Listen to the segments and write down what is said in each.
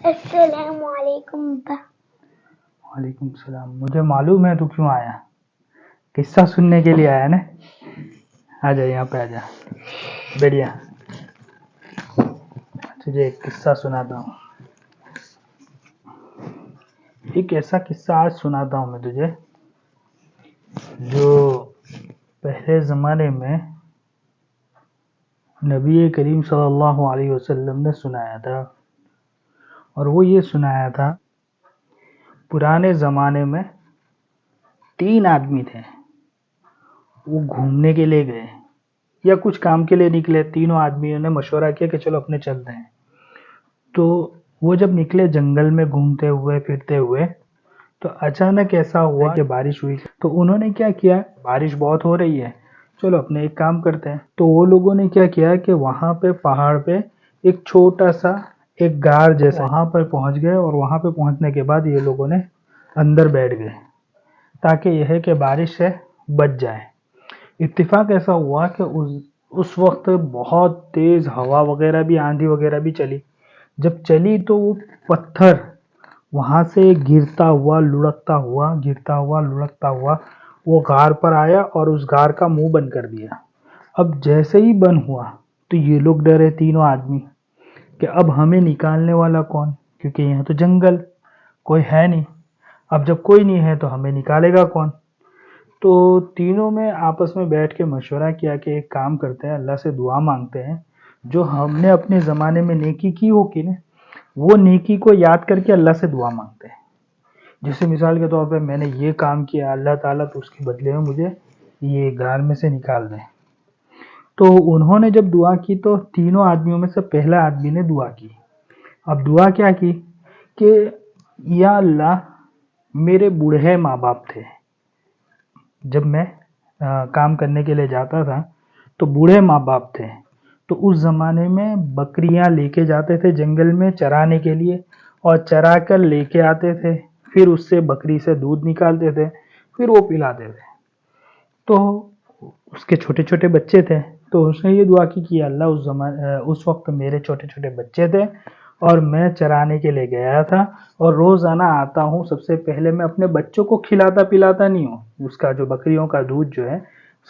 السلام علیکم وعلیکم السلام. مجھے معلوم ہے تو کیوں آیا. قصہ سننے کے لیے آیا نا. آ جا یہاں پہ آ جا. بڑھیا. تجھے ایک قصہ سناتا ہوں. ایک ایسا قصہ آج سناتا ہوں میں تجھے جو پہلے زمانے میں نبی کریم صلی اللہ علیہ وسلم نے سنایا تھا. اور وہ یہ سنایا تھا پرانے زمانے میں 3 آدمی تھے. وہ گھومنے کے لیے گئے یا کچھ کام کے لیے نکلے. تینوں آدمیوں نے مشورہ کیا کہ چلو اپنے چلتے ہیں. تو وہ جب نکلے جنگل میں گھومتے ہوئے پھرتے ہوئے تو اچانک ایسا ہوا کہ بارش ہوئی. تو انہوں نے کیا کیا, بارش بہت ہو رہی ہے, چلو اپنے ایک کام کرتے ہیں. تو وہ لوگوں نے کیا کیا کہ وہاں پہ پہاڑ پہ ایک چھوٹا سا ایک غار جیسا وہاں پر پہنچ گئے. اور وہاں پہ پہنچنے کے بعد یہ لوگوں نے اندر بیٹھ گئے تاکہ یہ ہے کہ بارش سے بچ جائے. اتفاق ایسا ہوا کہ اس وقت بہت تیز ہوا وغیرہ بھی, آندھی وغیرہ بھی چلی. جب چلی تو وہ پتھر وہاں سے گرتا ہوا لڑکتا ہوا وہ غار پر آیا اور اس غار کا منہ بند کر دیا. اب جیسے ہی بند ہوا تو یہ لوگ ڈرے تینوں آدمی کہ اب ہمیں نکالنے والا کون, کیونکہ یہاں تو جنگل کوئی ہے نہیں. اب جب کوئی نہیں ہے تو ہمیں نکالے گا کون. تو تینوں میں آپس میں بیٹھ کے مشورہ کیا کہ ایک کام کرتے ہیں, اللہ سے دعا مانگتے ہیں جو ہم نے اپنے زمانے میں نیکی کی ہوگی نا وہ نیکی کو یاد کر کے اللہ سے دعا مانگتے ہیں. جیسے مثال کے طور پہ میں نے یہ کام کیا, اللہ تعالیٰ تو اس کے بدلے میں مجھے یہ غار میں سے نکال دیں. تو انہوں نے جب دعا کی تو تینوں آدمیوں میں سے پہلا آدمی نے دعا کی. اب دعا کیا کی کہ یا اللہ میرے بوڑھے ماں باپ تھے. جب میں کام کرنے کے لیے جاتا تھا تو بوڑھے ماں باپ تھے. تو اس زمانے میں بکریاں لے کے جاتے تھے جنگل میں چرانے کے لیے اور چرا کر لے کے آتے تھے. پھر اس سے بکری سے دودھ نکالتے تھے, پھر وہ پلاتے تھے. تو اس کے چھوٹے چھوٹے بچے تھے. تو اس نے یہ دعا کی کہ اللہ اس وقت میرے چھوٹے چھوٹے بچے تھے اور میں چرانے کے لیے گیا تھا اور روزانہ آتا ہوں. سب سے پہلے میں اپنے بچوں کو کھلاتا پلاتا نہیں ہوں. اس کا جو بکریوں کا دودھ جو ہے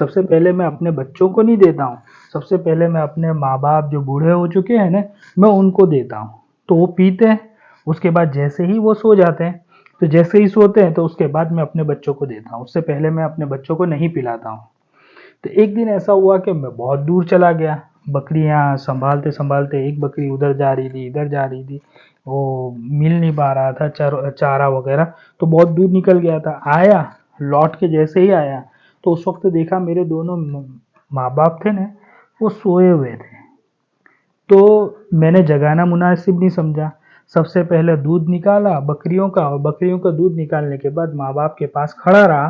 سب سے پہلے میں اپنے بچوں کو نہیں دیتا ہوں. سب سے پہلے میں اپنے ماں باپ جو بوڑھے ہو چکے ہیں نا میں ان کو دیتا ہوں. تو وہ پیتے ہیں. اس کے بعد جیسے ہی وہ سو جاتے ہیں تو جیسے ہی سوتے ہیں تو اس کے بعد میں اپنے بچوں کو دیتا ہوں. اس سے پہلے میں اپنے بچوں کو نہیں پلاتا ہوں. تو ایک دن ایسا ہوا کہ میں بہت دور چلا گیا. بکریاں سنبھالتے سنبھالتے ایک بکری ادھر جا رہی تھی ادھر جا رہی تھی, وہ مل نہیں پا رہا تھا چارہ وغیرہ. تو بہت دور نکل گیا تھا. آیا لوٹ کے جیسے ہی آیا تو اس وقت دیکھا میرے دونوں ماں باپ تھے نا وہ سوئے ہوئے تھے. تو میں نے جگانا مناسب نہیں سمجھا. سب سے پہلے دودھ نکالا بکریوں کا, اور بکریوں کا دودھ نکالنے کے بعد ماں باپ کے پاس کھڑا رہا.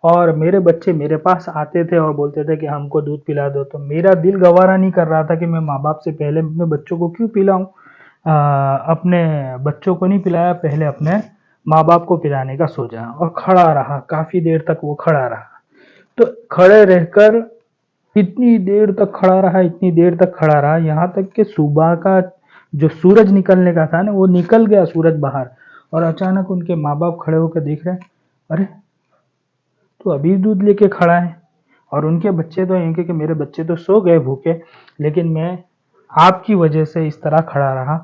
اور میرے بچے میرے پاس آتے تھے اور بولتے تھے کہ ہم کو دودھ پلا دو. تو میرا دل گوارا نہیں کر رہا تھا کہ میں ماں باپ سے پہلے اپنے بچوں کو کیوں پلاؤں. اپنے بچوں کو نہیں پلایا, پہلے اپنے ماں باپ کو پلانے کا سوچا اور کھڑا رہا. کافی دیر تک وہ کھڑا رہا. تو کھڑے رہ کر اتنی دیر تک کھڑا رہا یہاں تک کہ صبح کا جو سورج نکلنے کا تھا نا وہ نکل گیا سورج باہر. اور اچانک ان کے ماں باپ کھڑے ہو کے دیکھ رہے, ارے تو ابھی دودھ لے کے کھڑا ہے. اور ان کے بچے تو یہ کہ میرے بچے تو سو گئے بھوکے, لیکن میں آپ کی وجہ سے اس طرح کھڑا رہا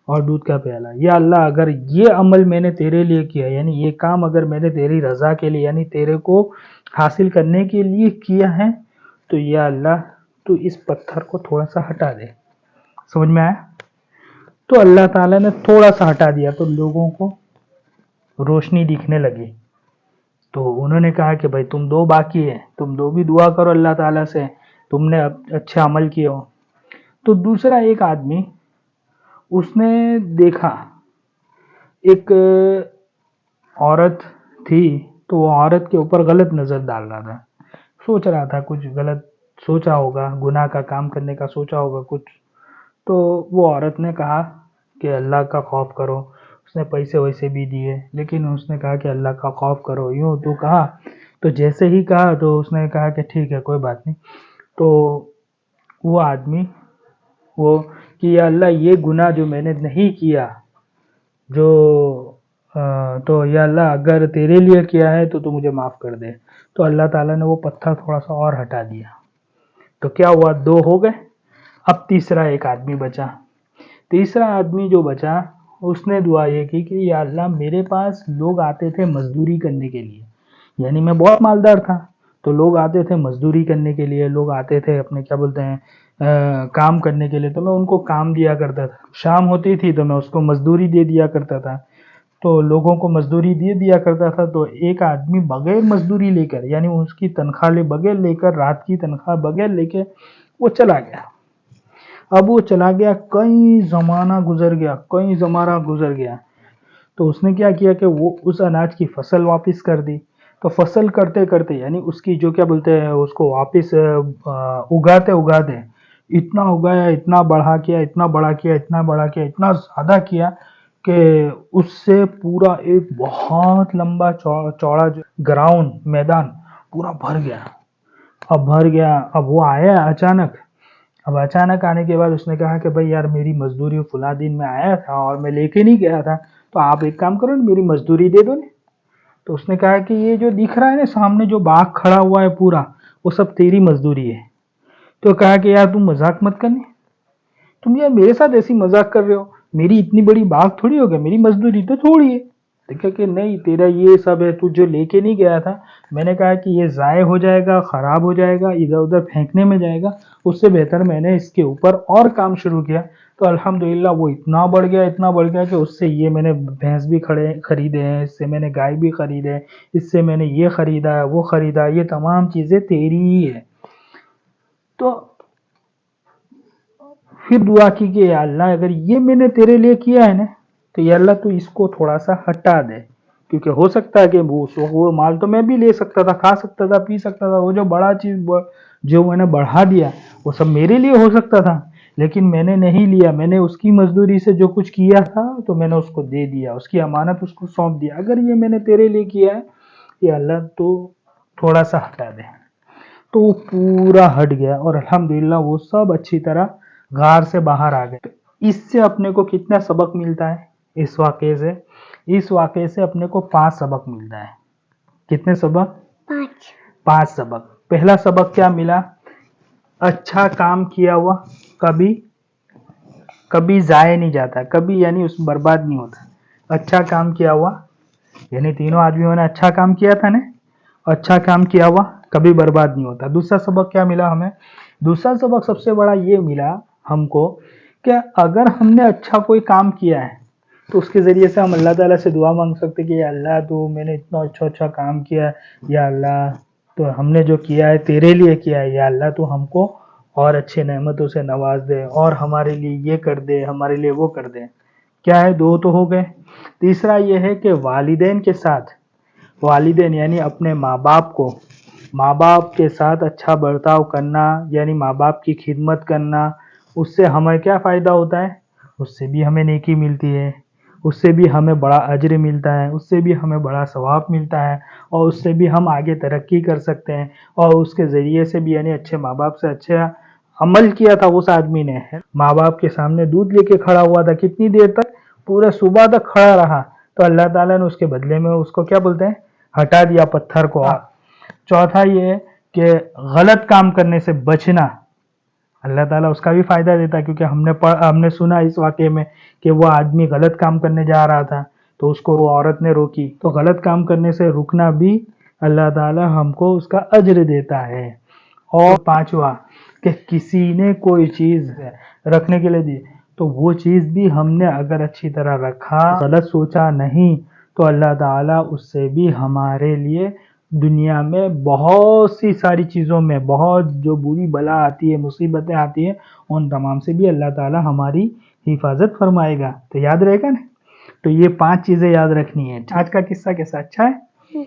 اور دودھ کا پیالہ. یا اللہ اگر یہ عمل میں نے تیرے لیے کیا, یعنی یہ کام اگر میں نے تیری رضا کے لیے یعنی تیرے کو حاصل کرنے کے لیے کیا ہے تو یا اللہ تو اس پتھر کو تھوڑا سا ہٹا دے. سمجھ میں آیا؟ تو اللہ تعالیٰ نے تھوڑا سا ہٹا دیا تو لوگوں کو روشنی دکھنے لگی. تو انہوں نے کہا کہ بھائی تم دو باقی ہے, تم دو بھی دعا کرو اللہ تعالیٰ سے, تم نے اچھا عمل کیا ہو. تو دوسرا ایک آدمی اس نے دیکھا ایک عورت تھی, تو وہ عورت کے اوپر غلط نظر ڈال رہا تھا. سوچ رہا تھا کچھ غلط سوچا ہوگا, گناہ کا کام کرنے کا سوچا ہوگا کچھ. تو وہ عورت نے کہا کہ اللہ کا خوف کرو. اس نے پیسے ویسے بھی دیے, لیکن اس نے کہا کہ اللہ کا خوف کرو. یوں تو کہا, تو جیسے ہی کہا تو اس نے کہا کہ ٹھیک ہے کوئی بات نہیں. تو وہ آدمی وہ کہ یا اللہ یہ گناہ جو میں نے نہیں کیا جو تو یا اللہ اگر تیرے لیے کیا ہے تو مجھے معاف کر دے. تو اللہ تعالیٰ نے وہ پتھر تھوڑا سا اور ہٹا دیا. تو کیا ہوا؟ 2 ہو گئے. اب تیسرا ایک آدمی بچا. تیسرا آدمی جو بچا اس نے دعا یہ کی کہ یا اللہ میرے پاس لوگ آتے تھے مزدوری کرنے کے لیے، یعنی میں بہت مالدار تھا تو لوگ آتے تھے مزدوری کرنے کے لیے، لوگ آتے تھے اپنے کیا بولتے ہیں کام کرنے کے لیے، تو میں ان کو کام دیا کرتا تھا. شام ہوتی تھی تو میں اس کو مزدوری دے دیا کرتا تھا. تو لوگوں کو مزدوری دے دیا کرتا تھا. تو ایک آدمی بغیر مزدوری لے کر، یعنی اس کی تنخواہ بغیر لے کر، رات کی تنخواہ بغیر لے کے وہ چلا گیا. اب وہ چلا گیا، کئی زمانہ گزر گیا. تو اس نے کیا کیا کہ وہ اس اناج کی فصل واپس کر دی. تو فصل کرتے کرتے یعنی اس کی جو کیا بولتے ہیں اس کو واپس اگاتے اتنا اگایا، اتنا بڑا کیا، اتنا زیادہ کیا کہ اس سے پورا ایک بہت لمبا چوڑا جو گراؤنڈ میدان پورا بھر گیا. اب وہ آیا اچانک آنے کے بعد اس نے کہا کہ بھائی یار میری مزدوری فلاں دن میں آیا تھا اور میں لے کے نہیں گیا تھا، تو آپ ایک کام کرو نا میری مزدوری دے دو نا. تو اس نے کہا کہ یہ جو دکھ رہا ہے نا سامنے جو باغ کھڑا ہوا ہے پورا، وہ سب تیری مزدوری ہے. تو کہا کہ یار تم مذاق مت کرنے، تم یار میرے ساتھ ایسی مذاق کر رہے ہو، میری اتنی بڑی باغ تھوڑی ہوگا، میری مزدوری تو تھوڑی ہے. دیکھا کہ نہیں تیرا یہ سب ہے، تو جو لے کے نہیں گیا تھا میں نے کہا کہ یہ ضائع ہو جائے گا، خراب ہو جائے گا، ادھر ادھر پھینکنے میں جائے گا، اس سے بہتر میں نے اس کے اوپر اور کام شروع کیا. تو الحمدللہ وہ اتنا بڑھ گیا کہ اس سے یہ میں نے بھینس بھی خریدے ہیں، اس سے میں نے گائے بھی خریدے، اس سے میں نے یہ خریدا وہ خریدا، یہ تمام چیزیں تیری ہی ہے. تو پھر دعا کی کہ یا اللہ اگر یہ میں نے تیرے لیے کیا ہے نا تو یا اللہ تو اس کو تھوڑا سا ہٹا دے، کیونکہ ہو سکتا ہے کہ وہ مال تو میں بھی لے سکتا تھا، کھا سکتا تھا، پی سکتا تھا، وہ جو بڑا چیز جو میں نے بڑھا دیا وہ سب میرے لیے ہو سکتا تھا، لیکن میں نے نہیں لیا. میں نے اس کی مزدوری سے جو کچھ کیا تھا تو میں نے اس کو دے دیا، اس کی امانت اس کو سونپ دیا. اگر یہ میں نے تیرے لیے کیا ہے یا اللہ تو تھوڑا سا ہٹا دے. تو وہ پورا ہٹ گیا اور الحمدللہ وہ سب اچھی طرح غار سے باہر آ گئے. تو اس سے اپنے کو کتنا سبق ملتا ہے اس واقعے سے اپنے کو 5 سبق ملتا ہے. کتنے سبق؟ 5 سبق. پہلا سبق کیا ملا؟ اچھا کام کیا ہوا کبھی ضائع نہیں جاتا، کبھی یعنی اس برباد نہیں ہوتا. اچھا کام کیا ہوا یعنی تینوں آدمیوں نے اچھا کام کیا تھا نا، اچھا کام کیا ہوا کبھی برباد نہیں ہوتا. دوسرا سبق کیا ملا ہمیں؟ دوسرا سبق سب سے بڑا یہ ملا ہم کو کہ اگر ہم نے اچھا کوئی کام کیا ہے تو اس کے ذریعے سے ہم اللہ تعالیٰ سے دعا مانگ سکتے کہ یا اللہ تو میں نے اتنا اچھا کام کیا، یا اللہ تو ہم نے جو کیا ہے تیرے لیے کیا ہے، یا اللہ تو ہم کو اور اچھے نعمتوں سے نواز دے اور ہمارے لیے یہ کر دے، ہمارے لیے وہ کر دے. کیا ہے؟ 2 تو ہو گئے. تیسرا یہ ہے کہ والدین یعنی اپنے ماں باپ کے ساتھ اچھا برتاؤ کرنا، یعنی ماں باپ کی خدمت کرنا. اس سے ہمیں کیا فائدہ ہوتا ہے؟ اس سے بھی ہمیں نیکی ملتی ہے، اس سے بھی ہمیں بڑا اجر ملتا ہے، اس سے بھی ہمیں بڑا ثواب ملتا ہے، اور اس سے بھی ہم آگے ترقی کر سکتے ہیں. اور اس کے ذریعے سے بھی یعنی اچھے ماں باپ سے اچھا عمل کیا تھا اس آدمی نے. ماں باپ کے سامنے دودھ لے کے کھڑا ہوا تھا، کتنی دیر تک؟ پورا صبح تک کھڑا رہا. تو اللہ تعالیٰ نے اس کے بدلے میں اس کو کیا بولتے ہیں؟ ہٹا دیا پتھر کو. چوتھا یہ ہے کہ غلط کام کرنے سے بچنا. اللہ تعالیٰ اس کا بھی فائدہ دیتا ہے، کیونکہ ہم نے سنا اس واقعے میں کہ وہ آدمی غلط کام کرنے جا رہا تھا تو اس کو وہ عورت نے روکی. تو غلط کام کرنے سے رکنا بھی اللہ تعالیٰ ہم کو اس کا اجر دیتا ہے. اور پانچواں کہ کسی نے کوئی چیز رکھنے کے لیے دی تو وہ چیز بھی ہم نے اگر اچھی طرح رکھا، غلط سوچا نہیں، تو اللہ تعالیٰ اس سے بھی ہمارے لیے دنیا میں بہت سی ساری چیزوں میں بہت جو بری بلا آتی ہے، مصیبتیں آتی ہیں، ان تمام سے بھی اللہ تعالیٰ ہماری حفاظت فرمائے گا. تو یاد رہے گا نا؟ تو یہ 5 چیزیں یاد رکھنی ہے. آج کا قصہ کیسا؟ اچھا ہے؟